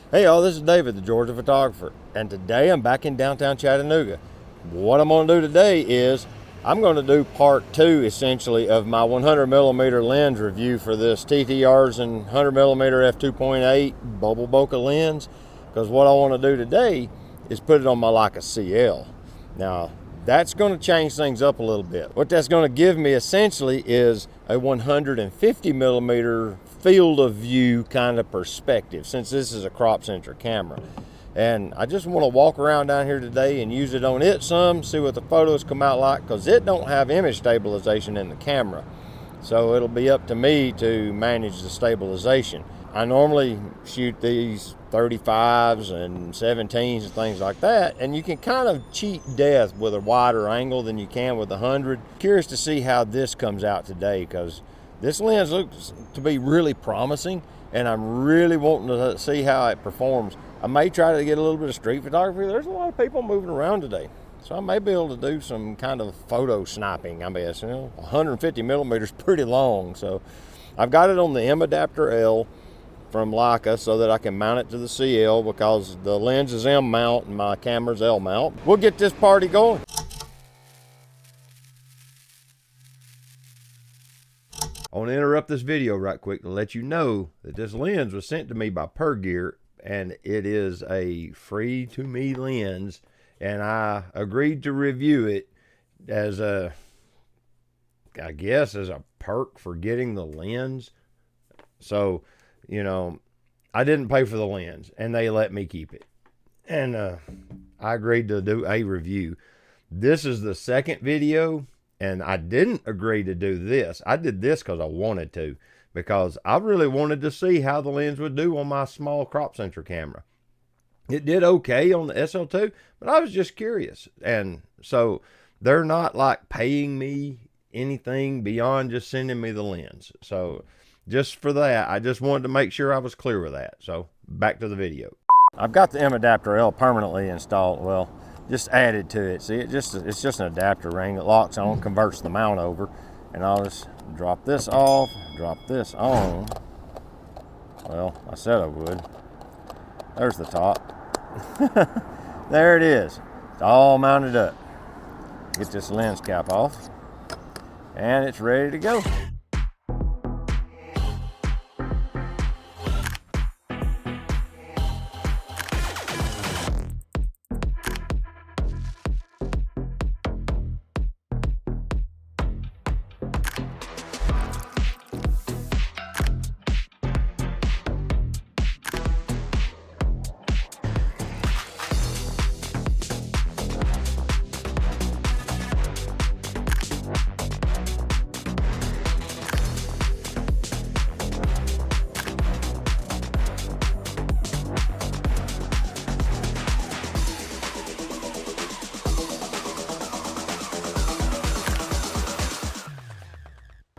Hey y'all, this is David, the Georgia photographer, and today I'm back in downtown Chattanooga. What I'm going to do today is I'm going to do part two, essentially, of my 100mm lens review for this TTArtisan 100mm f2.8 bubble bokeh lens, because what I want to do today is put it on my Leica CL. Now, that's going to change things up a little bit. What that's going to give me essentially is a 150mm field of view kind of perspective, since this is a crop centric camera. And I just want to walk around down here today and use it on it some, see what the photos come out like, because it don't have image stabilization in the camera. So it'll be up to me to manage the stabilization. I normally shoot these 35s and 17s and things like that, and you can kind of cheat death with a wider angle than you can with 100. Curious to see how this comes out today, because this lens looks to be really promising, and I'm really wanting to see how it performs. I may try to get a little bit of street photography. There's a lot of people moving around today, so I may be able to do some kind of photo sniping. I guess, 150mm is pretty long, so I've got it on the M adapter L from Leica so that I can mount it to the CL, because the lens is M mount and my camera's L mount. We'll get this party going. I want to interrupt this video right quick to let you know that this lens was sent to me by PerGear, and it is a free to me lens, and I agreed to review it as a, I guess, as a perk for getting the lens. So, I didn't pay for the lens, and they let me keep it. And I agreed to do a review. This is the second video, and I didn't agree to do this. I did this because I wanted to, because I really wanted to see how the lens would do on my small crop sensor camera. It did okay on the SL2, but I was just curious. And so they're not like paying me anything beyond just sending me the lens. So just for that, I just wanted to make sure I was clear with that. So back to the video. I've got the M adapter L permanently installed. Well, just added to it. See, it's just an adapter ring that locks on, converts the mount over, and I'll just drop this off, drop this on. Well, I said I would. There's the top. There it is. It's all mounted up. Get this lens cap off, and it's ready to go.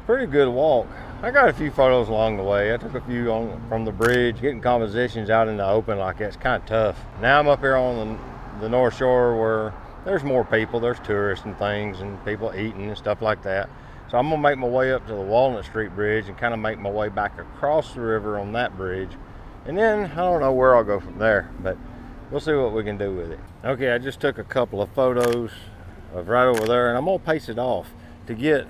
Pretty good walk. I got a few photos along the way. I took a few from the bridge. Getting compositions out in the open like that's kind of tough. Now I'm up here on the North Shore where there's more people. There's tourists and things and people eating and stuff like that. So I'm gonna make my way up to the Walnut Street Bridge and kind of make my way back across the river on that bridge. And then I don't know where I'll go from there, but we'll see what we can do with it. Okay, I just took a couple of photos of right over there, and I'm gonna pace it off to get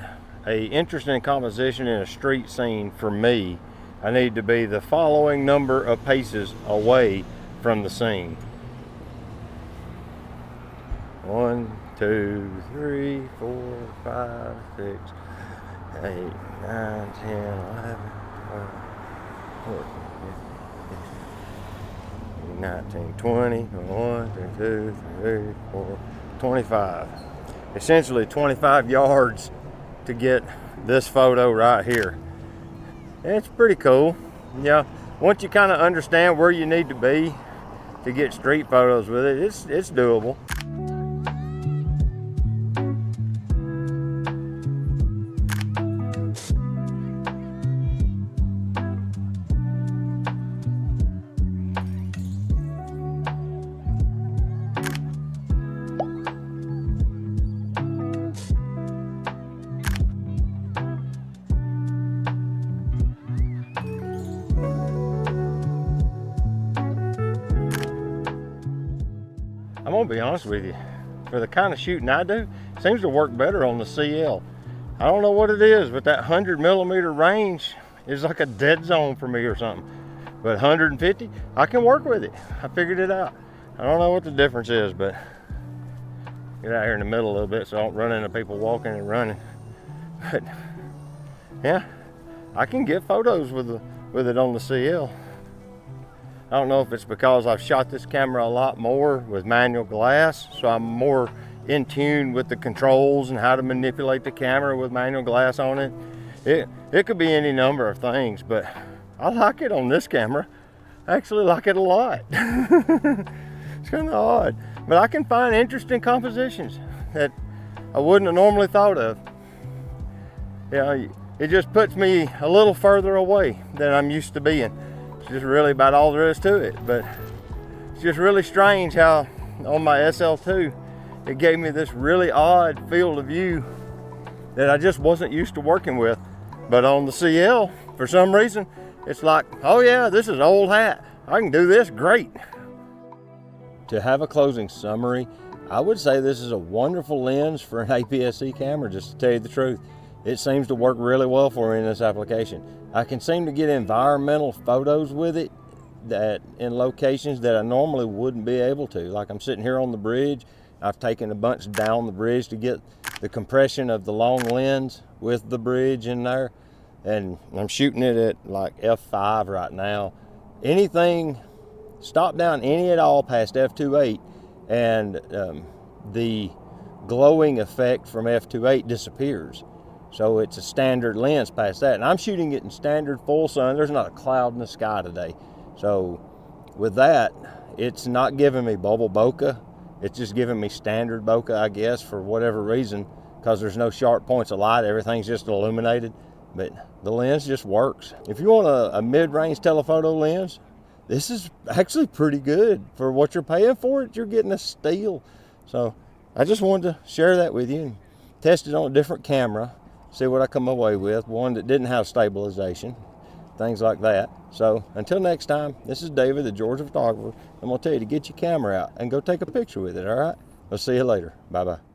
a interesting composition in a street scene. For me, I need to be the following number of paces away from the scene. 1, 2, 3, 4, 5, 6, 8, 9, 10, 11, 12, 14, 19, 20, 1, 2, 3, 4, 25. Essentially 25 yards to get this photo right here. It's pretty cool. Yeah, once you kind of understand where you need to be to get street photos with it, it's doable. I'm gonna be honest with you, for the kind of shooting I do, it seems to work better on the CL. I don't know what it is, but that 100mm range is like a dead zone for me or something. But 150, I can work with it. I figured it out. I don't know what the difference is, but get out here in the middle a little bit so I don't run into people walking and running. But yeah, I can get photos with it on the CL. I don't know if it's because I've shot this camera a lot more with manual glass, so I'm more in tune with the controls and how to manipulate the camera with manual glass on it. It could be any number of things, but I like it on this camera. I actually like it a lot. It's kind of odd, but I can find interesting compositions that I wouldn't have normally thought of. You know, it just puts me a little further away than I'm used to being. It's just really about all there is to it. But it's just really strange how on my SL2, it gave me this really odd field of view that I just wasn't used to working with. But on the CL, for some reason, it's like, oh yeah, this is old hat. I can do this great. To have a closing summary, I would say this is a wonderful lens for an APS-C camera, just to tell you the truth. It seems to work really well for me in this application. I can seem to get environmental photos with it that in locations that I normally wouldn't be able to. Like I'm sitting here on the bridge. I've taken a bunch down the bridge to get the compression of the long lens with the bridge in there. And I'm shooting it at like f5 right now. Anything, stop down any at all past f2.8 and the glowing effect from f2.8 disappears. So it's a standard lens past that. And I'm shooting it in standard full sun. There's not a cloud in the sky today. So with that, it's not giving me bubble bokeh. It's just giving me standard bokeh, I guess, for whatever reason, because there's no sharp points of light. Everything's just illuminated. But the lens just works. If you want a mid-range telephoto lens, this is actually pretty good. For what you're paying for it, you're getting a steal. So I just wanted to share that with you and test it on a different camera. See what I come away with, one that didn't have stabilization, things like that. So until next time, this is David, the Georgia photographer. I'm gonna tell you to get your camera out and go take a picture with it, all right? I'll see you later. Bye-bye.